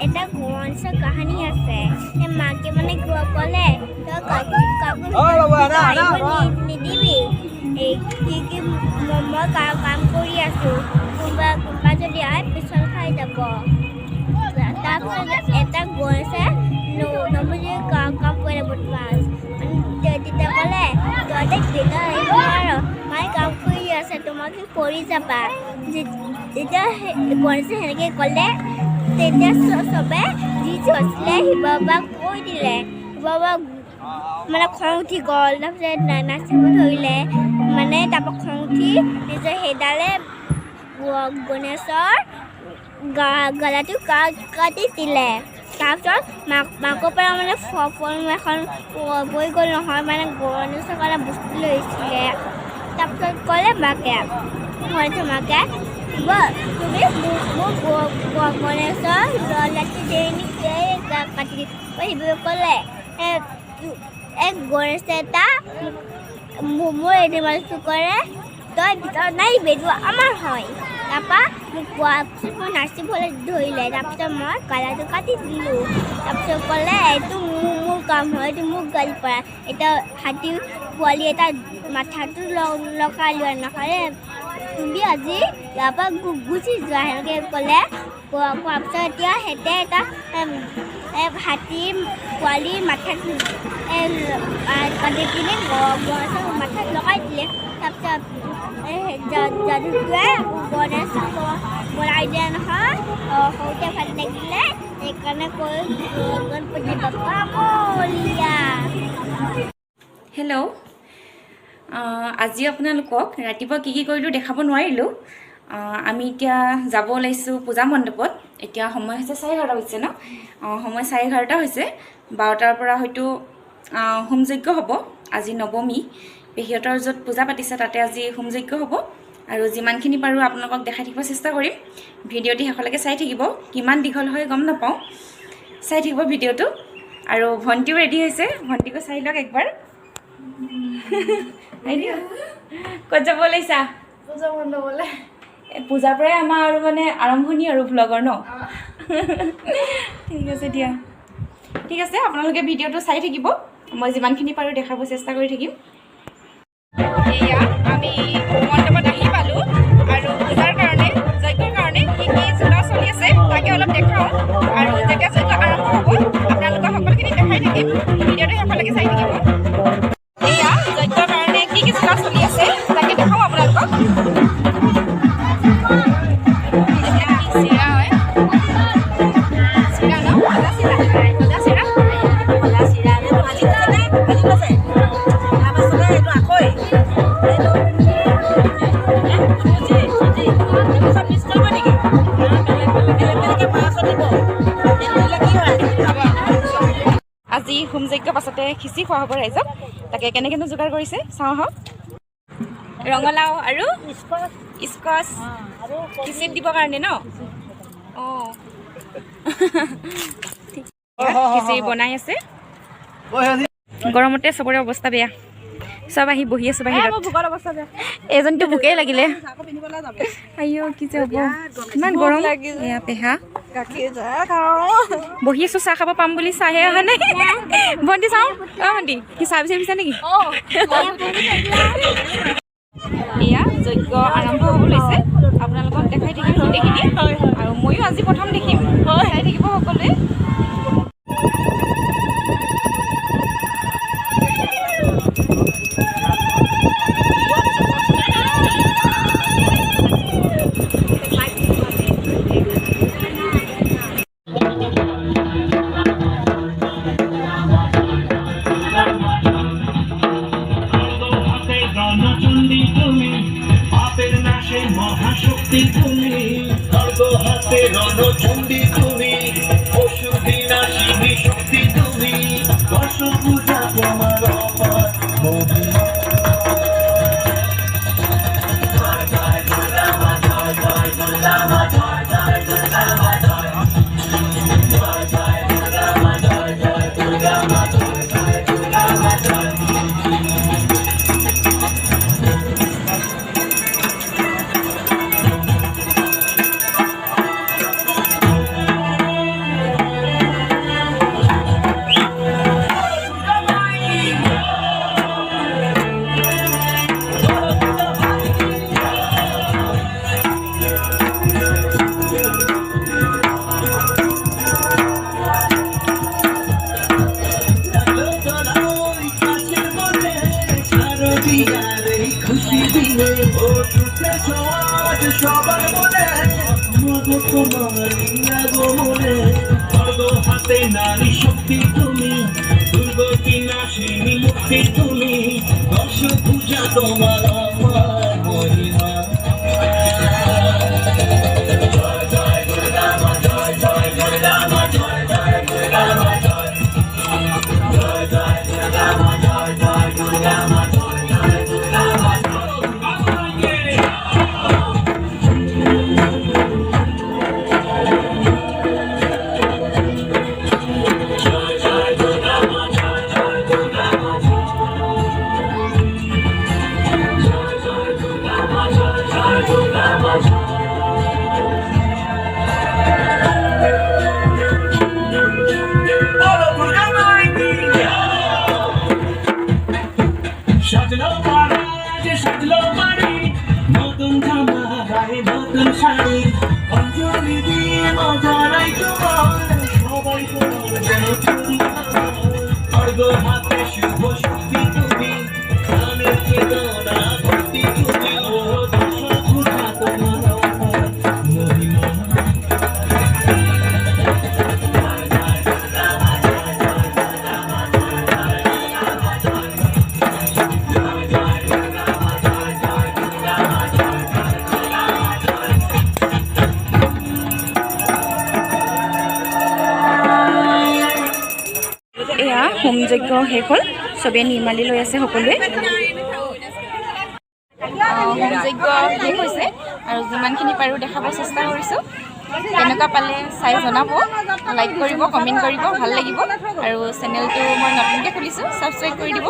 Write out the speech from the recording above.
এটা গণেশৰ কাহিনী আছে মাকে মানে ক'লে তই কাকো নিদিবি কি মই কাম কৰি আছোঁ কোনোবা যদি আহে পিছল খাই যাব তাৰপিছত এটা গণেশে নবুজি কাম কৰে বদমাছ তেতিয়া ক'লে তহঁতে দিনত আহিব নোৱাৰ মায়ে কাম কৰি আছে তোমাকে কৰি যাবা যেতিয়া গণেশে সেনেকৈ ক'লে তেতিয়া চবে যি হৈছিলে শিৱ বাবাক কৈ দিলে শিৱ বাবা মানে খং উঠি গ'ল তাৰপিছত নাচিব ধৰিলে মানে তাৰপৰা খং উঠি নিজৰ সেইডালে গণেশৰ গলাটো কাটি দিলে তাৰপিছত মাকৰ পৰা মানে ফল এখন বৈ গ'ল নহয় মানে গণেশৰ কাৰণে বস্তু লৈছিলে তাৰপিছত ক'লে মাকে গণেশৰ মাকে তুমি মোক গণেশৰ গলাটো কাটি দিব ক'লে এক গণেশ এটা মোৰ এনিমেল কৰে তই ভিতৰত নাই বেদু আমাৰ হয় তাৰপৰা মোক মই নাচিবলৈ ধৰিলে তাৰপিছত মই গলাটো কাটি দিলোঁ তাৰপিছত ক'লে এইটো মোৰ কাম হয় এইটো মোক গালি পৰা এতিয়া হাতী পোৱালি এটা মাথাটো লগাই লোৱা নহ'লে তুমি আজি ইয়াৰ পৰা গুচি যোৱা সেনেকৈ ক'লে কোৱাৰ পিছত এতিয়া সিহঁতে এটা হাতীৰ পোৱালিৰ মাথাত কাটি পিনে গণেশৰ মাথাত লগাই দিলে তাৰপিছত যাদুটোৱে গণেশক বনাই দিয়া নহয় সৰুতে ভাল লাগিলে সেইকাৰণে কৈ গণপতি বাপ্পা মৰিয়া। হেল্ল' আজি আপোনালোকক ৰাতিপুৱা কি কৰিলোঁ দেখাব নোৱাৰিলোঁ আমি এতিয়া যাব ওলাইছোঁ পূজা মণ্ডপত এতিয়া সময় হৈছে 11:30 হৈছে ন সময় 11:30 হৈছে 12টাৰ পৰা হয়তো হোম যজ্ঞ হ'ব আজি নৱমী পেহীহঁতৰ য'ত পূজা পাতিছে তাতে আজি হোম যজ্ঞ হ'ব আৰু যিমানখিনি পাৰোঁ আপোনালোকক দেখাই থাকিব চেষ্টা কৰিম ভিডিঅ'টি শেষলৈকে চাই থাকিব কিমান দীঘল হয় গম নাপাওঁ চাই থাকিব ভিডিঅ'টো আৰু ভণ্টিও ৰেডি হৈছে ভণ্টিকো চাই লওক একবাৰ ক'ত যাব ওলাইছা পূজা মণ্ডপলৈ পূজাৰ পৰাই আমাৰ আৰু মানে আৰম্ভণি আৰু ভ্লগৰ ন ঠিক আছে দিয়া ঠিক আছে আপোনালোকে ভিডিঅ'টো চাই থাকিব মই যিমানখিনি পাৰোঁ দেখাব চেষ্টা কৰি থাকিম এয়া আমি মণ্ডপত আহি পালোঁ আৰু পূজাৰ কাৰণে যজ্ঞৰ কাৰণে কি কি যোগাৰ চলি আছে তাকে অলপ দেখাওঁ আৰু যেতিয়া যজ্ঞ আৰম্ভ হ'ব আপোনালোকক সকলোখিনি দেখাই থাকিম ভিডিঅ'টো শেষলৈকে চাই থাকিব এয়া যজ্ঞৰ কাৰণে কি কি যোগাৰ চলি আছে তাকে দেখাওঁ আপোনালোকক চিৰা হয় চিৰা ন ভজা চিৰা ভজা চিৰা ভজা চিৰা ভাজি লৈছে তাৰপাছতে এইটো আখৈ আজি হোম যজ্ঞৰ পাছতে খিচিৰি খোৱা হ'ব ৰাইজক তাকে কেনেকেনো যোগাৰ কৰিছে চাওঁ আহক ৰঙালাও আৰু স্কচ খিচিৰিত দিবৰ কাৰণে ন অঁ খিচিৰি বনাই আছে গৰমতে চবৰে অৱস্থা বেয়া চব আহি বহি আছোঁ বাহিৰত এজনীতো ভোকেই লাগিলে আইঅ কি যে হ'ব ইমান গৰম এয়া পেহা বহি আছোঁ চাহ খাব পাম বুলি চাহে অহা নাই ভণ্টি চাওঁ অঁ ভণ্টি কি চাহ বিচাৰিছা নেকি এয়া যজ্ঞ আৰম্ভ হ'ব লৈছে আপোনালোকক দেখাই থাকিম গোটেইখিনি আৰু ময়ো আজি প্ৰথম দেখিম চাই থাকিব সকলোৱে মহাশক্তি তুমি হাতে রণচণ্ডী তুমি মনে স্বর্গ হাতে নারী শক্তি তুমি দুর্গতি নাশিনী মুক্তি তুমি দশ পূজা তোমার আমার মহিমা সাজলো মহারাজ সাজলো বাড়ি নতুন জামা গায়ে নতুন শাড়ি অঞ্জলি দিয়ে মজারাই তোমার সবাই তোমার যেন স্বর্গ হাতে শুভ শক্তি তুমি প্রাণের চেতনা ভক্তি তুমি ও দশ পূজা তোমার মহিমা এয়া হোম যজ্ঞ শেষ হ'ল চবেই নিৰ্মালি লৈ আছে সকলোৱে হোম যজ্ঞ শেষ হৈছে আৰু যিমানখিনি পাৰোঁ দেখাব চেষ্টা কৰিছোঁ কেনেকুৱা পালে চাই জনাব লাইক কৰিব কমেণ্ট কৰিব ভাল লাগিব আৰু চেনেলটো মই নতুনকৈ খুলিছোঁ ছাবস্ক্ৰাইব কৰি দিব